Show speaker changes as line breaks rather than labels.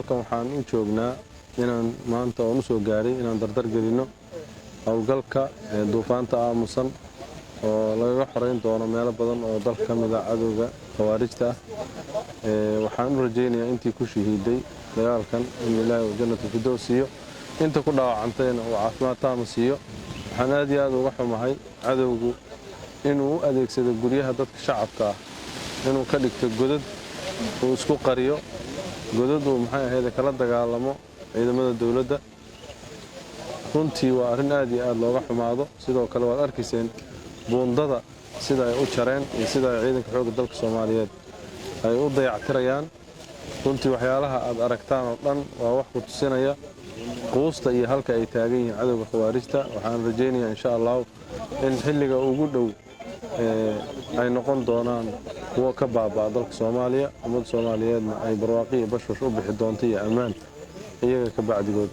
halkan waxaan u joognaa inaan maanta oo soo gaaray inaan dardar gelino hawlgalka duufaanta aamusan oo laga xoreyn doono meelo badan oo dalka kamid ah cadowga khawaarijta waxaan u rajaynayaa intii ku shahiiday dagaalkan in Ilaahay uu jannada firdawsi siiyo inta ku dhaawacantayna uu caafimaad taam siiyo waxaan aad iyo aad uga xumahay cadowgu inuu u adeegsado guryaha dadka shacabka ah inuu ka dhigto godad uu isku qariyo godad uu maxay ahayd kala dagaalamo ciidamada dawladda runtii waa arrin aad iyo aad looga xumaado sidoo kale waad arkayseen buundada sida ay u jareen iyo sida ay ciidanka xoogga dalka Soomaaliyeed ay u dayactirayaan runtii waxyaalaha aad aragtaan oo dhan waa wax ku tusinaya quusta iyo halka ay taagan yihiin cadowga khawaarijta waxaan rajaynayaa insha Allah in xilliga ugu dhow ay noqon doonaan kuwa ka baabaa dalka Soomaaliya ummadda Soomaaliyeedna ay barwaaqo iyo bashbash u bixi doonto iyo ammaan iyaga ka bacdigood